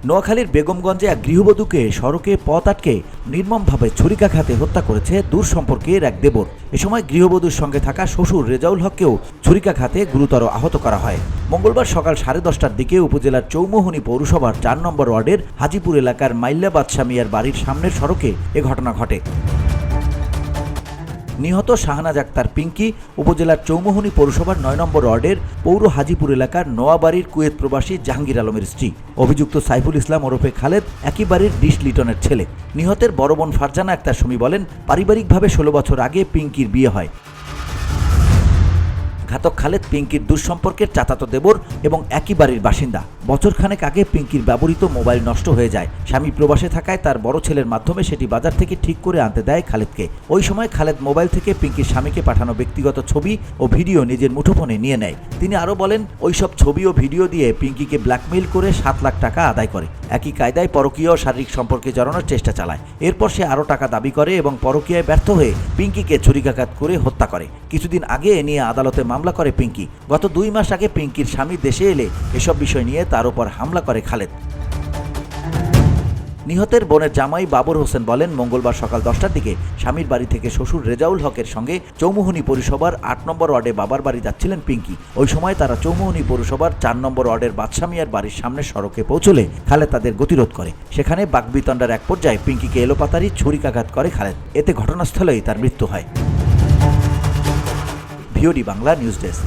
নোয়াখালীর বেগমগঞ্জে এক গৃহবধূকে সড়কে পথ আটকে নির্মমভাবে ছুরিকাঘাতে হত্যা করেছে দূর সম্পর্কের এক দেবর। এ সময় গৃহবধূর সঙ্গে থাকা শ্বশুর রেজাউল হককেও ছুরিকাঘাতে গুরুতর আহত করা হয়। মঙ্গলবার সকাল 10:30টার দিকে উপজেলার চৌমুহনী পৌরসভার 4 নম্বর ওয়ার্ডের হাজিপুর এলাকার মাইল্লা বাদশা মিয়ার বাড়ির সামনের সড়কে এ ঘটনা ঘটে। নিহত শাহনাজ আক্তার পিঙ্কি উপজেলার চৌমুহনী পৌরসভার 9 নম্বর ওয়ার্ডের পৌর হাজিপুর এলাকার নোয়াবাড়ির কুয়েত প্রবাসী জাহাঙ্গীর আলমের স্ত্রী। অভিযুক্ত সাইফুল ইসলাম ওরফে খালেদ একই বাড়ির 20 লিটনের ছেলে। নিহতের বড় বোন ফারজানা আক্তার সুমি বলেন, পারিবারিকভাবে 16 বছর আগে পিঙ্কির বিয়ে হয়। ঘাতক খালেদ পিঙ্কির দুঃসম্পর্কের চাচাতো দেবর এবং একই বাড়ির বাসিন্দা। বছরখানেক আগে পিঙ্কির ব্যবহৃত মোবাইল নষ্ট হয়ে যায়। স্বামী প্রবাসে থাকায় তার বড় ছেলের মাধ্যমে সেটি বাজার থেকে ঠিক করে আনতে দেয় খালেদকে। ওই সময় খালেদ মোবাইল থেকে পিঙ্কির স্বামীকে পাঠানো ব্যক্তিগত ছবি ও ভিডিও নিজের মুঠোফোনে নিয়ে নেয়। তিনি আরও বলেন, ওইসব ছবি ও ভিডিও দিয়ে পিঙ্কিকে ব্ল্যাকমেইল করে 7 লাখ টাকা আদায় করে। একই কায়দায় পরকীয় ও শারীরিক সম্পর্কে জড়ানোর চেষ্টা চালায়। এরপর সে আরও টাকা দাবি করে এবং পরকীয়ায় ব্যর্থ হয়ে পিঙ্কিকে ছুরিকাঘাত করে হত্যা করে। কিছুদিন আগে এ নিয়ে আদালতে মামলা করে পিঙ্কি। গত 2 মাস আগে পিঙ্কির স্বামী দেশে এলে এসব বিষয় নিয়ে তার উপর হামলা করে খালেদ। নিহতের বোনের জামাই বাবর হোসেন বলেন, মঙ্গলবার সকাল 10টার দিকে স্বামীর বাড়ি থেকে শ্বশুর রেজাউল হকের সঙ্গে চৌমুহনী পৌরসভার 8 নম্বর ওয়ার্ডে বাবার বাড়ি যাচ্ছিলেন পিঙ্কি। ওই সময় তারা চৌমুহনী পৌরসভার 4 নম্বর ওয়ার্ডের বাদশা মিয়ার বাড়ির সামনে সড়কে পৌঁছলে খালেদ তাদের গতিরোধ করে। সেখানে বাকবিতণ্ডার এক পর্যায়ে পিঙ্কিকে এলোপাতাড়ি ছুরিকাঘাত করে খালেদ। এতে ঘটনাস্থলেই তার মৃত্যু হয়। VOD Bangla news desk.